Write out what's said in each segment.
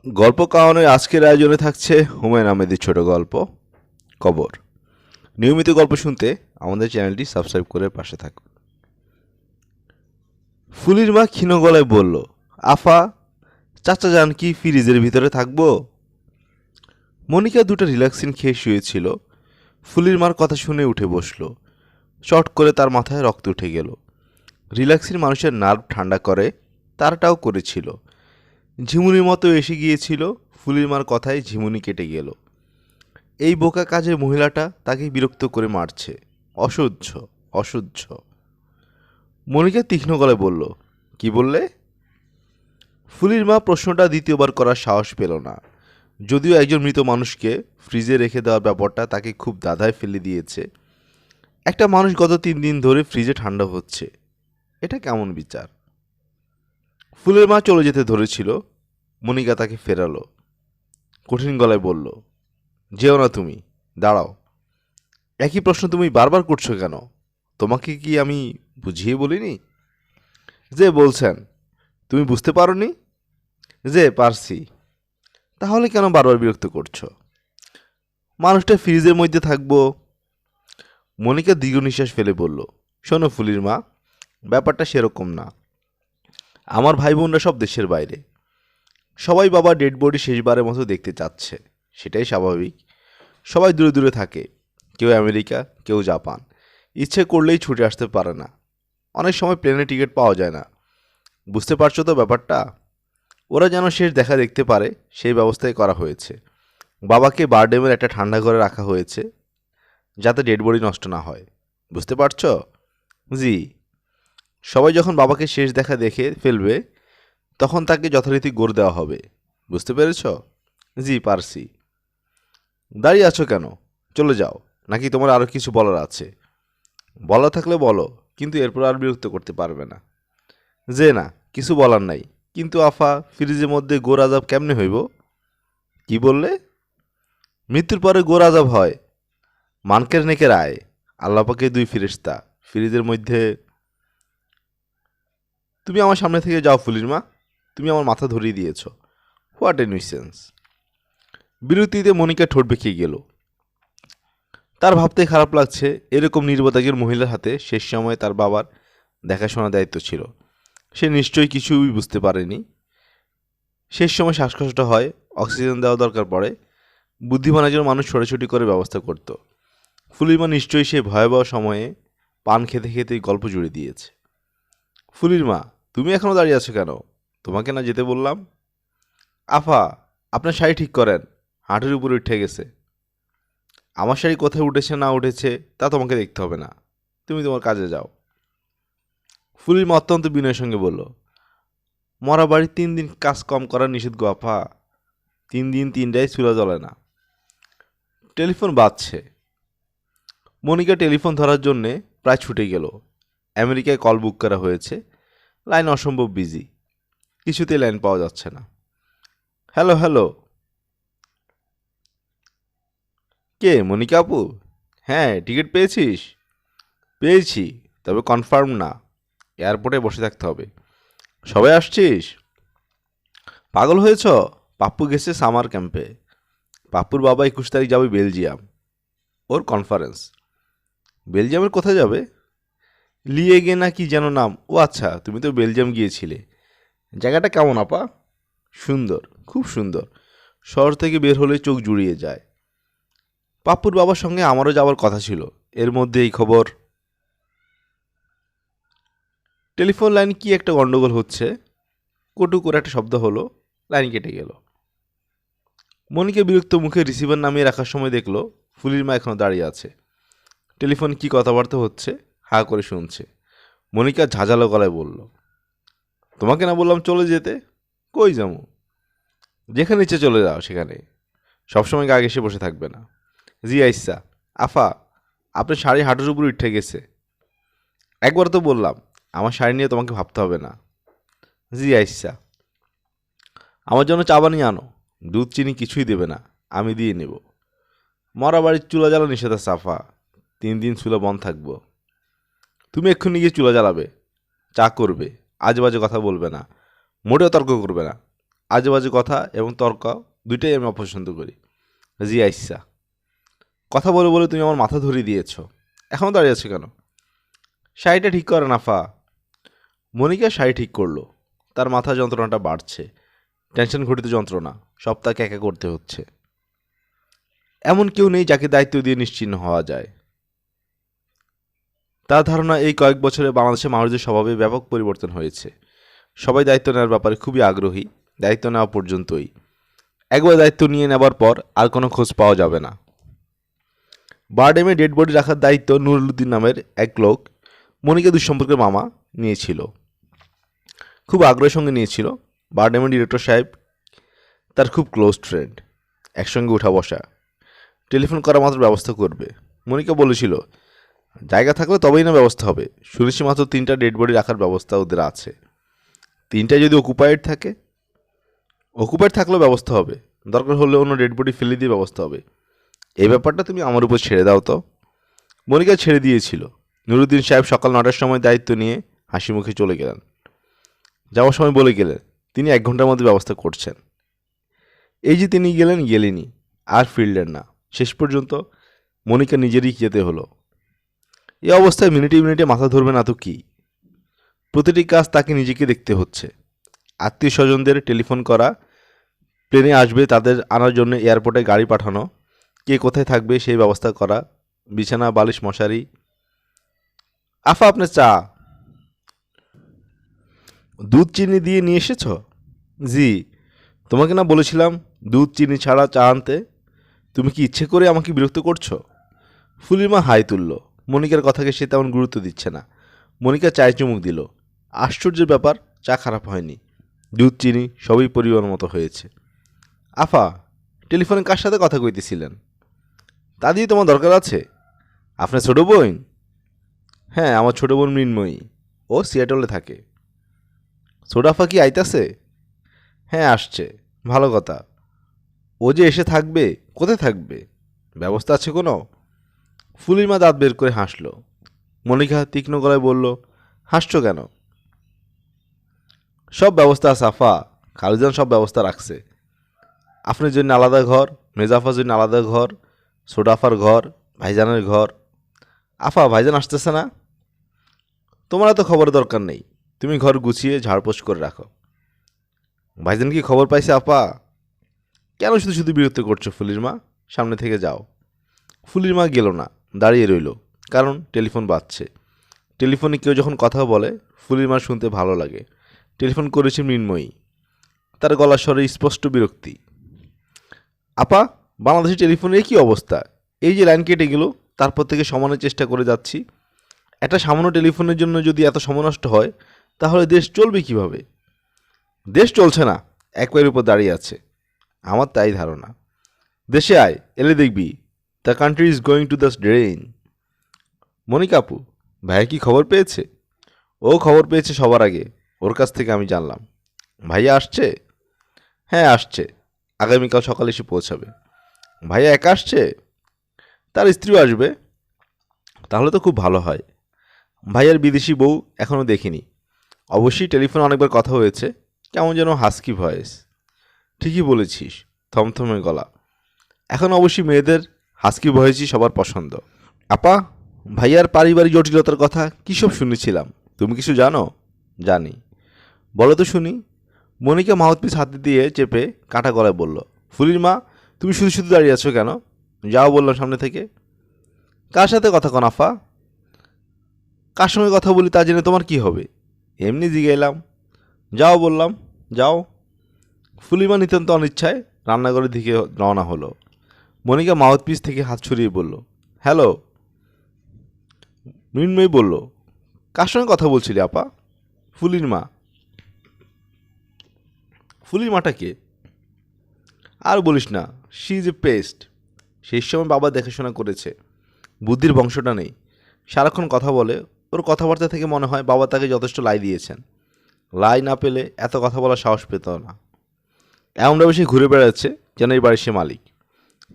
গল্প কাহনের আজকের আয়োজনে থাকছে হুমায়ুন আহমেদের ছোট গল্প কবর। নিয়মিত গল্প শুনতে আমাদের চ্যানেলটি সাবস্ক্রাইব করে পাশে থাকুন। ফুলির মা ক্ষীণ গলায় বলল, আফা, চাচা যান কি ফ্রিজের ভিতরে থাকবো? মনিকা দুটো রিল্যাক্সিন খেয়ে শুয়েছিল। ফুলির মার কথা শুনে উঠে বসলো। চট করে তার মাথায় রক্ত উঠে গেল। রিল্যাক্সিন মানুষের নার্ভ ঠান্ডা করে, তারটাও করেছিল। ঝিমুনির মতো এসে গিয়েছিল। ফুলির মার কথায় ঝিমুনি কেটে গেল। এই বোকা কাজের মহিলাটা তাকে বিরক্ত করে মারছে। অসহ্য, অসহ্য। মনিকা তীক্ষ্ণ গলায় বলল, কি বললে? ফুলির মা প্রশ্নটা দ্বিতীয়বার করার সাহস পেল না। যদিও একজন মৃত মানুষকে ফ্রিজে রেখে দেওয়ার ব্যাপারটা তাকে খুব দ্বাধায় ফেলে দিয়েছে। একটা মানুষ গত 3 দিন ধরে ফ্রিজে ঠান্ডা হচ্ছে, এটা কেমন বিচার? ফুলের মা চলে যেতে ধরেছিল। মনিকা তাকে ফেরালো। কঠিন গলায় বলল, যেও না তুমি, দাঁড়াও। একই প্রশ্ন তুমি বারবার করছো কেন? তোমাকে কি আমি বুঝিয়ে বলিনি? যে বলছেন, তুমি বুঝতে পারোনি? যে পারছি। তাহলে কেন বারবার বিরক্ত করছো? মানুষটা ফ্রিজের মধ্যে থাকবো। মনিকা দীর্ঘ নিঃশ্বাস ফেলে বলল, শোনো ফুলির মা, ব্যাপারটা সেরকম না। আমার ভাই বোনরা সব দেশের বাইরে। সবাই বাবা ডেড বডি শেষবারের মতো দেখতে চাচ্ছে, সেটাই স্বাভাবিক। সবাই দূরে দূরে থাকে, কেউ আমেরিকা, কেউ জাপান। ইচ্ছে করলেই ছুটে আসতে পারে না। অনেক সময় প্লেনের টিকিট পাওয়া যায় না। বুঝতে পারছো তো ব্যাপারটা? ওরা যেন শেষ দেখা দেখতে পারে, সেই ব্যবস্থাই করা হয়েছে। বাবাকে বারডেমের একটা ঠান্ডা ঘরে রাখা হয়েছে, যাতে ডেড বডি নষ্ট না হয়। বুঝতে পারছো? জি। সবাই যখন বাবাকে শেষ দেখা দেখে ফেলবে, তখন তাকে যথারীতি গোর দেওয়া হবে। বুঝতে পেরেছ? জি, পারছি। দাঁড়িয়ে আছো কেন? চলে যাও, নাকি তোমার আরও কিছু বলার আছে? বলা থাকলে বলো, কিন্তু এরপর আর বিরক্ত করতে পারবে না। যে না, কিছু বলার নাই। কিন্তু আফা, ফ্রিজের মধ্যে গোর আজাব কেমনে হইব? কি বললে? মৃত্যুর পরে গোর আজাব হয়। মানকের নেকের আয়। আল্লাপাকে 2 ফেরেশতা ফ্রিজের মধ্যে। তুমি আমার সামনে থেকে যাও ফুলির মা, তুমি আমার মাথা ধরিয়ে দিয়েছ। What a nuisance. বিরতিতে মনিকা ঠোঁট বেঁকিয়ে গেল। তার ভাবতে খারাপ লাগছে, এরকম নির্বোধ মহিলার হাতে শেষ সময়ে তার বাবার দেখাশোনার দায়িত্ব ছিল। সে নিশ্চয়ই কিছুই বুঝতে পারেনি। শেষ সময় শ্বাসকষ্ট হয়, অক্সিজেন দেওয়া দরকার পড়ে। বুদ্ধিমান একজন মানুষ ছোটাছুটি করে ব্যবস্থা করত। ফুলির মা নিশ্চয়ই সেই ভয়াবহ সময়ে পান খেতে খেতে গল্প জুড়ে দিয়েছে। ফুলির মা, তুমি এখনও দাঁড়িয়ে আছো কেন? তোমাকে না যেতে বললাম? আফা, আপনার শাড়ি ঠিক করেন, হাঁটুর উপরে উঠে গেছে। আমার শাড়ি কোথায় উঠেছে না উঠেছে তা তোমাকে দেখতে হবে না, তুমি তোমার কাজে যাও। ফুলির মা অত্যন্ত বিনয়ের সঙ্গে বলল, মরা বাড়ি 3 দিন কাজ কম করা নিষেধ গো আফা। 3 দিন 3টায় চুলা জ্বলে না। টেলিফোন বাজছে। মনিকা টেলিফোন ধরার জন্যে প্রায় ছুটে গেল। আমেরিকায় কল বুক করা হয়েছে। লাইন অসম্ভব বিজি, কিছুতেই লাইন পাওয়া যাচ্ছে না। Hello hello. কে, মনিকা আপু? হ্যাঁ, টিকিট পেয়েছিস? পেয়েছি, তবে কনফার্ম না। এয়ারপোর্টে বসে থাকতে হবে। সবাই আসছিস? পাগল হয়েছ? পাপ্পু গেছে সামার ক্যাম্পে। পাপ্পুর বাবা 21 তারিখ যাবে বেলজিয়াম, ওর কনফারেন্স। বেলজিয়ামের কোথায় যাবে? লিয়েগে না কি যেন নাম। ও আচ্ছা, তুমি তো বেলজিয়াম গিয়েছিলে। জায়গাটা কেমন আপা? সুন্দর, খুব সুন্দর। শহর থেকে বের হলে চোখ জুড়িয়ে যায়। পাপ্পুর বাবার সঙ্গে আমারও যাওয়ার কথা ছিল, এর মধ্যে এই খবর। টেলিফোন লাইন কি একটা গন্ডগোল হচ্ছে। কটু করে একটা শব্দ হলো, লাইন কেটে গেল। মনিকে বিরক্ত মুখে রিসিভার নামিয়ে রাখার সময় দেখল ফুলির মা এখনো দাঁড়িয়ে আছে। টেলিফোন কি কথাবার্তা হচ্ছে, হা করে শুনছে। মনিকা ঝাঁঝালো গলায় বলল, তোমাকে না বললাম চলে যেতে? কই যাবো? যেখানে ইচ্ছে চলে যাও সেখানে। সবসময় গা ঘেসে বসে থাকবে না। জি আইসা। আফা, আপনার শাড়ি হাঁটুর উপর উঠে গেছে। একবার তো বললাম, আমার শাড়ি নিয়ে তোমাকে ভাবতে হবে না। জি আইসা। আমার জন্য চা বানিয়ে আনো। দুধ চিনি কিছুই দেবে না, আমি দিয়ে নেব। মরা বাড়ির চুলা জ্বালা নিষেধ আছে আফা। 3 দিন চুলা বন্ধ থাকবো। তুমি এক্ষুনি গিয়ে চুলা জ্বালাবে, চা করবে, আজে বাজে কথা বলবে না, মোটেও তর্ক করবে না। আজে বাজে কথা এবং তর্ক দুইটাই আমি অপছন্দ করি। জি আইসা, কথা বলে বলে তুমি আমার মাথা ধরিয়ে দিয়েছ। এখনও দাঁড়িয়ে আছো কেন? শাড়িটা ঠিক করে নাফা। মনিকা শাড়ি ঠিক করলো। তার মাথা যন্ত্রণাটা বাড়ছে। টেনশন ঘটিত যন্ত্রণা, সব তাকে একা করতে হচ্ছে। এমন কেউ নেই যাকে দায়িত্ব দিয়ে নিশ্চিন্ন হওয়া যায়। তার ধারণা এই কয়েক বছরে বাংলাদেশের মানুষদের স্বভাবে ব্যাপক পরিবর্তন হয়েছে। সবাই দায়িত্ব নেওয়ার ব্যাপারে খুবই আগ্রহী, দায়িত্ব নেওয়া পর্যন্তই। একবার দায়িত্ব নিয়ে নেবার পর আর কোনো খোঁজ পাওয়া যাবে না। বারডেমে ডেড বডি রাখার দায়িত্ব নুরুলউদ্দিন নামের এক লোক, মনিকা দুঃসম্পর্কের মামা, নিয়েছিল। খুব আগ্রহের সঙ্গে নিয়েছিল। বারডেমের ডিরেক্টর সাহেব তার খুব ক্লোজ ফ্রেন্ড। একসঙ্গে উঠা বসা, টেলিফোন করা মাত্র ব্যবস্থা করবে। মনিকা বলেছিল, জায়গা থাকলে তবেই না ব্যবস্থা হবে। শুনেছি মাত্র 3টা ডেড বডি রাখার ব্যবস্থা ওদের আছে। 3টায় যদি অকুপায়েড থাকে? অকুপায়েড থাকলেও ব্যবস্থা হবে। দরকার হলে অন্য ডেড বডি ফেলে দিয়ে ব্যবস্থা হবে। এই ব্যাপারটা তুমি আমার উপর ছেড়ে দাও তো। মনিকা ছেড়ে দিয়েছিল। নুরুদ্দিন সাহেব সকাল 9টার সময় দায়িত্ব নিয়ে হাসি মুখে চলে গেলেন। যাওয়ার সময় বলে গেলেন তিনি 1 ঘন্টার মধ্যে ব্যবস্থা করছেন। এই যে তিনি গেলেনই, আর ফিরলেন না। শেষ পর্যন্ত মনিকা নিজেরই যেতে হলো। এই অবস্থায় মিনিটে মিনিটে মাথা ধরবে না তো কি? প্রতিটি কাজ তাকে নিজেকে দেখতে হচ্ছে। আত্মীয় স্বজনদের টেলিফোন করা, প্লেনে আসবে তাদের আনার জন্য এয়ারপোর্টে গাড়ি পাঠানো, কে কোথায় থাকবে সেই ব্যবস্থা করা, বিছানা বালিশ মশারি। আফা, আপনার চা। দুধ চিনি দিয়ে নিয়ে এসেছ? জি। তোমাকে না বলেছিলাম দুধ চিনি ছাড়া চা আনতে? তুমি কি ইচ্ছে করে আমাকে বিরক্ত করছো? ফুলির মা হাই তুলল। মনিকার কথাকে সে তেমন গুরুত্ব দিচ্ছে না। মনিকা চায়ে চুমুক দিল। আশ্চর্যের ব্যাপার, চা খারাপ হয়নি। দুধ চিনি সবই পরিবার মতো হয়েছে। আফা, টেলিফোনে কার সাথে কথা কইতেছিলেন? তা দিয়ে তোমার দরকার আছে? আপনার ছোটো বোন? হ্যাঁ, আমার ছোটো বোন মৃন্ময়ী। ও সিয়াটলে থাকে। সোডাফা কি আইতাছে? হ্যাঁ, আসছে। ভালো কথা। ও যে এসে থাকবে, কোথায় থাকবে? ব্যবস্থা আছে কোনো? ফুলির মা দাঁত বের করে হাসল। মনিকা তীক্ষ্ণ গলায় বলল, হাসছো কেন? সব ব্যবস্থা আছে আফা। খালুজান সব ব্যবস্থা রাখছে। আপনার জন্য আলাদা ঘর, মেজাফার জন্য আলাদা ঘর, সোডাফার ঘর, ভাইজানের ঘর। আফা, ভাইজান আসতেছে না? তোমার এত খবরের দরকার নেই। তুমি ঘর গুছিয়ে ঝাড়পোছ করে রাখো। ভাইজান কি খবর পাইছে আপা? কেন শুধু শুধু বিরক্ত করছো ফুলির মা? সামনে থেকে যাও। ফুলির মা গেল না, দাঁড়িয়ে রইল। কারণ টেলিফোন বাজছে। টেলিফোনে কেউ যখন কথা বলে ফুলির মার শুনতে ভালো লাগে। টেলিফোন করেছে মৃন্ময়ী। তার গলার স্বরে স্পষ্ট বিরক্তি। আপা, বাংলাদেশি টেলিফোনের কী অবস্থা? এই যে লাইন কেটে গেল, তারপর থেকে সমানের চেষ্টা করে যাচ্ছি। একটা সামান্য টেলিফোনের জন্য যদি এত সময় নষ্ট হয়, তাহলে দেশ চলবে কিভাবে? দেশ চলছে না, এক পায়ের উপর দাঁড়িয়ে আছে। আমার তাই ধারণা। দেশে আয়, এলে দেখবি the country is going to the drain. Monica আপু, ভাইয়া কি খবর পেয়েছে? ও খবর পেয়েছে সবার আগে। ওর কাছ থেকে আমি জানলাম। ভাইয়া আসছে? হ্যাঁ, আসছে। আগামীকাল সকালে এসে পৌঁছাবে। ভাইয়া একা আসছে? তার স্ত্রীও আসবে। তাহলে তো খুব ভালো হয়। ভাইয়ার বিদেশি বউ এখনও দেখিনি। অবশ্যই টেলিফোনে অনেকবার কথা হয়েছে। কেমন যেন হাস্কি ভয়েস। ঠিকই বলেছিস, থমথমে গলা। এখন অবশ্যই মেয়েদের হাস্কি ভয়েসই সবার পছন্দ। আপা, ভাইয়ার পারিবারিক জটিলতার কথা কী সব শুনেছিলাম। তুমি কিছু জানো? জানি। বলো তো শুনি। মনিকা মাউথপিস হাতে দিয়ে চেপে কাটা গলায় বলল, ফুলির মা, তুমি শুধু শুধু দাঁড়িয়ে আছো কেন? যাও বললাম সামনে থেকে। কার সাথে কথা কন আফা? কার সঙ্গে কথা বলি তা জেনে তোমার কি হবে? এমনি জিগাইলাম। যাও বললাম, যাও। ফুলিমা নিতান্ত অনিচ্ছায় রান্নাঘরের দিকে রওনা হলো। মনিকা মাউথপিস থেকে হাত ছড়িয়ে বলল, হ্যালো। মৃন্ময়ী বলল, কার সঙ্গে কথা বলছিলি আপা? ফুলির মা। ফুলির মাটা কে? আর বলিস না, শি ইজ এ পেস্ট। সেই সময় বাবা দেখাশোনা করেছে। বুদ্ধির বংশটা নেই। সারাক্ষণ কথা বলে। ওর কথাবার্তা থেকে মনে হয় বাবা তাকে যথেষ্ট লাই দিয়েছেন। লাই না পেলে এত কথা বলার সাহস পেত না। এমনভাবে সে ঘুরে বেড়াচ্ছে যেন এই বাড়ির সে মালিক।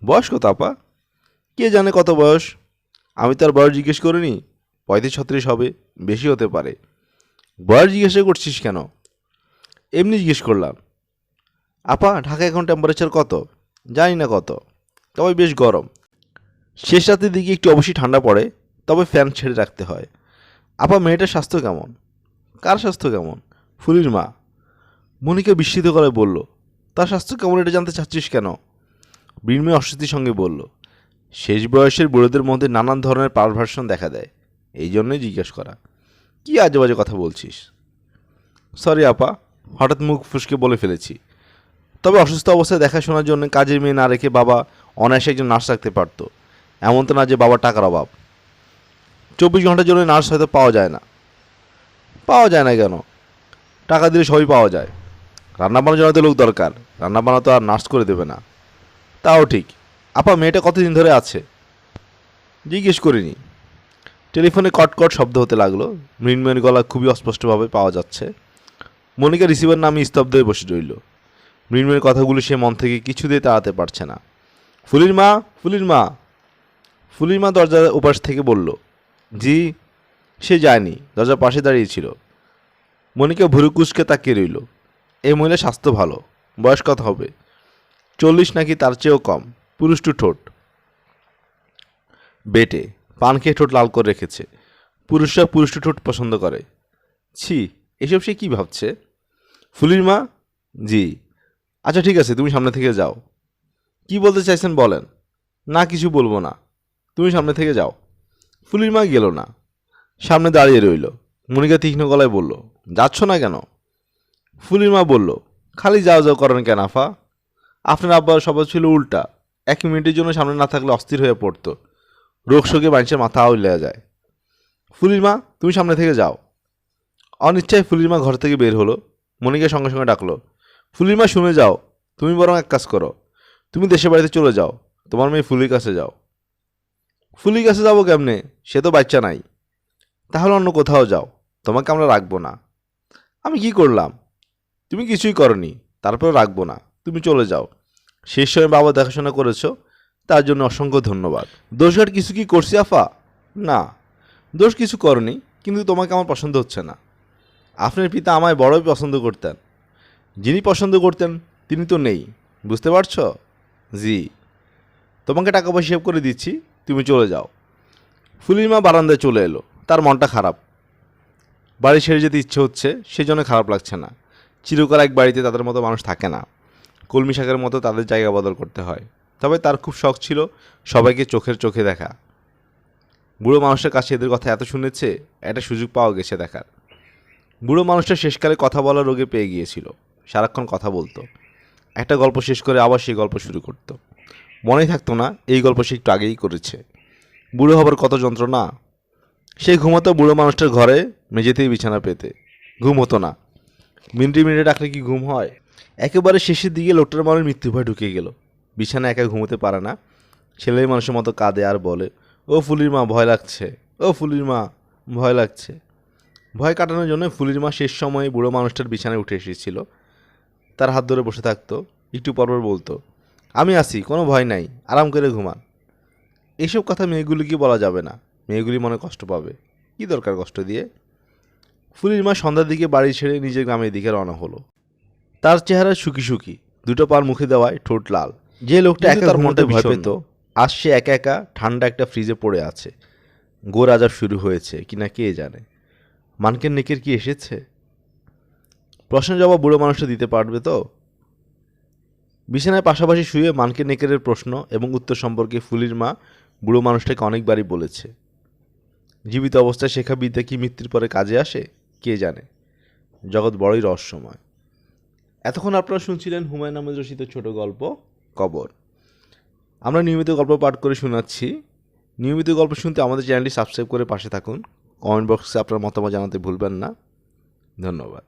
বয়স কত আপা? কে জানে কত বয়স। আমি তার বয়স জিজ্ঞেস করিনি। 35-36 হবে, বেশি হতে পারে। বয়স জিজ্ঞাসা করছিস কেন? এমনি জিজ্ঞেস করলাম। আপা, ঢাকা এখন টেম্পারেচার কত? জানি না কত, তবে বেশ গরম। শেষ রাতের দিকে একটু অবশ্যই ঠান্ডা পড়ে, তবে ফ্যান ছেড়ে রাখতে হয়। আপা, মেয়েটার স্বাস্থ্য কেমন? কার স্বাস্থ্য কেমন? ফুলির মা। মনিকা বিস্মিত গলায় বলল, তার স্বাস্থ্য কেমন এটা জানতে চাচ্ছিস কেন? মৃন্ময়ী অস্বস্তির সঙ্গে বলল, শেষ বয়সের বুড়োদের মধ্যে নানান ধরনের পারভার্সন দেখা দেয়, এই জন্যই জিজ্ঞেস করা। কি আজে বাজে কথা বলছিস? সরি আপা, হঠাৎ মুখ ফুসকে বলে ফেলেছি। তবে অসুস্থ অবস্থায় দেখাশোনার জন্য কাজের মেয়ে না রেখে বাবা অনায়াসে একজন নার্স রাখতে পারত। এমন তো না যে বাবার টাকার অভাব। 24 ঘন্টার জন্য নার্স হয়তো পাওয়া যায় না। পাওয়া যায় না কেন? টাকা দিলে সবই পাওয়া যায়। রান্না বান্নার জন্য তো লোক দরকার, রান্না বান্না তো আর নার্স করে দেবে না। তাও ঠিক। আপা, মেয়েটা কতদিন ধরে আছে? জিজ্ঞেস করিনি। টেলিফোনে কটকট শব্দ হতে লাগলো। মৃন্ময়ের গলা খুবই অস্পষ্টভাবে পাওয়া যাচ্ছে। মনিকা রিসিভার নামে স্তব্ধ হয়ে বসে রইল। মৃন্ময়ের কথাগুলো সে মন থেকে কিছুতেই তাড়াতে পারছে না। ফুলির মা, ফুলির মা। ফুলির মা দরজার ওপাশ থেকে বলল, জি। সে যায়নি, দরজার পাশে দাঁড়িয়েছিল। মনিকা ভুরু কুঁচকে তাকিয়ে রইল। এই মহিলা স্বাস্থ্য ভালো। বয়স কত হবে? 40 নাকি তার চেয়েও কম। পুরুষ্টু ঠোঁট, বেটে, পান খেয়ে ঠোঁট লাল করে রেখেছে। পুরুষরা পুরুষ্টু ঠোঁট পছন্দ করে। ছি, এসব সে কী ভাবছে? ফুলির মা, জি। আচ্ছা ঠিক আছে, তুমি সামনে থেকে যাও। কি বলতে চাইছেন বলেন। না, কিছু বলবো না, তুমি সামনে থেকে যাও। ফুলির মা গেল না, সামনে দাঁড়িয়ে রইল। মনিকা তীক্ষ্ণ গলায় বলল, যাচ্ছ না কেন? ফুলির মা বলল, খালি যাও যাও করেন কেন আফা? আপনার আব্বার স্বভাব ছিল উল্টা। 1 মিনিটের জন্য সামনে না থাকলে অস্থির হয়ে পড়তো। রোগ শোকে মানুষের মাথা আউলিয়া যায়। ফুলির মা, তুমি সামনে থেকে যাও। অনিচ্ছায় ফুলির মা ঘর থেকে বের হলো। মনিকা সঙ্গে সঙ্গে ডাকলো, ফুলির মা শুনে যাও, তুমি বরং এক কাজ করো, তুমি দেশের বাড়িতে চলে যাও, তোমার মেয়ে ফুলির কাছে যাও। ফুলির কাছে যাবো কেমনে? সে তো বাচ্চা নাই। তাহলে অন্য কোথাও যাও, তোমাকে আমরা রাখবো না। আমি কি করলাম? তুমি কিছুই করনি, তারপরে রাখবো না, তুমি চলে যাও। শেষ সময় বাবা দেখাশোনা করেছো, তার জন্য অসংখ্য ধন্যবাদ। দোষঘাট কিছু কি করছি আফা? না, দোষ কিছু করনি, কিন্তু তোমাকে আমার পছন্দ হচ্ছে না। আপনার পিতা আমায় বড়ই পছন্দ করতেন। যিনি পছন্দ করতেন তিনি তো নেই, বুঝতে পারছো? জি। তোমাকে টাকা পয়সা হিসেব করে দিচ্ছি, তুমি চলে যাও। ফুলির মা বারান্দায় চলে এলো। তার মনটা খারাপ। বাড়ি ছেড়ে যেতে ইচ্ছে হচ্ছে, সেজন্য খারাপ লাগছে না। চিরকাল এক বাড়িতে তাদের মতো মানুষ থাকে না। কলমি শাকের মতো তাদের জায়গা বদল করতে হয়। তবে তার খুব শখ ছিল সবাইকে চোখের চোখে দেখা। বুড়ো মানুষের কাছে এদের কথা এত শুনেছে, একটা সুযোগ পাওয়া গেছে দেখার। বুড়ো মানুষটা শেষকালে কথা বলার রোগে পেয়ে গিয়েছিল। সারাক্ষণ কথা বলতো। একটা গল্প শেষ করে আবার সেই গল্প শুরু করত। মনেই থাকতো না এই গল্প সে একটু আগেই করেছে। বুড়ো হবার কত যন্ত্রণা। সে ঘুমাতো বুড়ো মানুষটার ঘরে, মেঝেতেই বিছানা পেতে। ঘুম হতো না। মিনিটে মিনিটে ডাকলে কি ঘুম হয়? একেবারে শেষের দিকে লোকটার মনের মৃত্যু ভয় ঢুকে গেল। বিছানা একা ঘুমোতে পারে না। ছেলে মানুষের মতো কাঁদে আর বলে, ও ফুলির মা, ভয় লাগছে। ও ফুলির মা, ভয় লাগছে। ভয় কাটানোর জন্য ফুলির মা শেষ সময়ে বুড়ো মানুষটার বিছানায় উঠে এসেছিল। তার হাত ধরে বসে থাকতো। একটু পরপর বলতো, আমি আছি, কোনো ভয় নাই, আরাম করে ঘুমান। এইসব কথা মেয়েগুলিকে বলা যাবে না, মেয়েগুলি মনে কষ্ট পাবে। কি দরকার কষ্ট দিয়ে? ফুলির মা সন্ধ্যার দিকে বাড়ি ছেড়ে নিজের গ্রামের দিকে রওনা হলো। তার চেহারা শুকি শুকি, দুটো পার মুখে দেওয়ায় ঠোঁট লাল। যে লোকটা একা তার মনটা ভয় পেত, আজ সে একা একা ঠান্ডা একটা ফ্রিজে পড়ে আছে। গোর আজাব শুরু হয়েছে কিনা কে জানে। মানকের নেকের কি এসেছে? প্রশ্নের জবাব বুড়ো মানুষটা দিতে পারবে তো? বিছানায় পাশাপাশি শুয়ে মানকের নেকেরের প্রশ্ন এবং উত্তর সম্পর্কে ফুলির মা বুড়ো মানুষটাকে অনেকবারই বলেছে। জীবিত অবস্থায় শেখা বিদ্যা কি মৃত্যুর পরে কাজে আসে? কে জানে। জগৎ বড়ই রহস্যময়। এতক্ষণ আপনারা শুনছিলেন হুমায়ুন আহমেদ রচিত ছোট গল্প কবর। আমরা নিয়মিত গল্প পাঠ করে শোনাচ্ছি। নিয়মিত গল্প শুনতে আমাদের চ্যানেলটি সাবস্ক্রাইব করে পাশে থাকুন। কমেন্ট বক্সে আপনার মতামত জানাতে ভুলবেন না। ধন্যবাদ।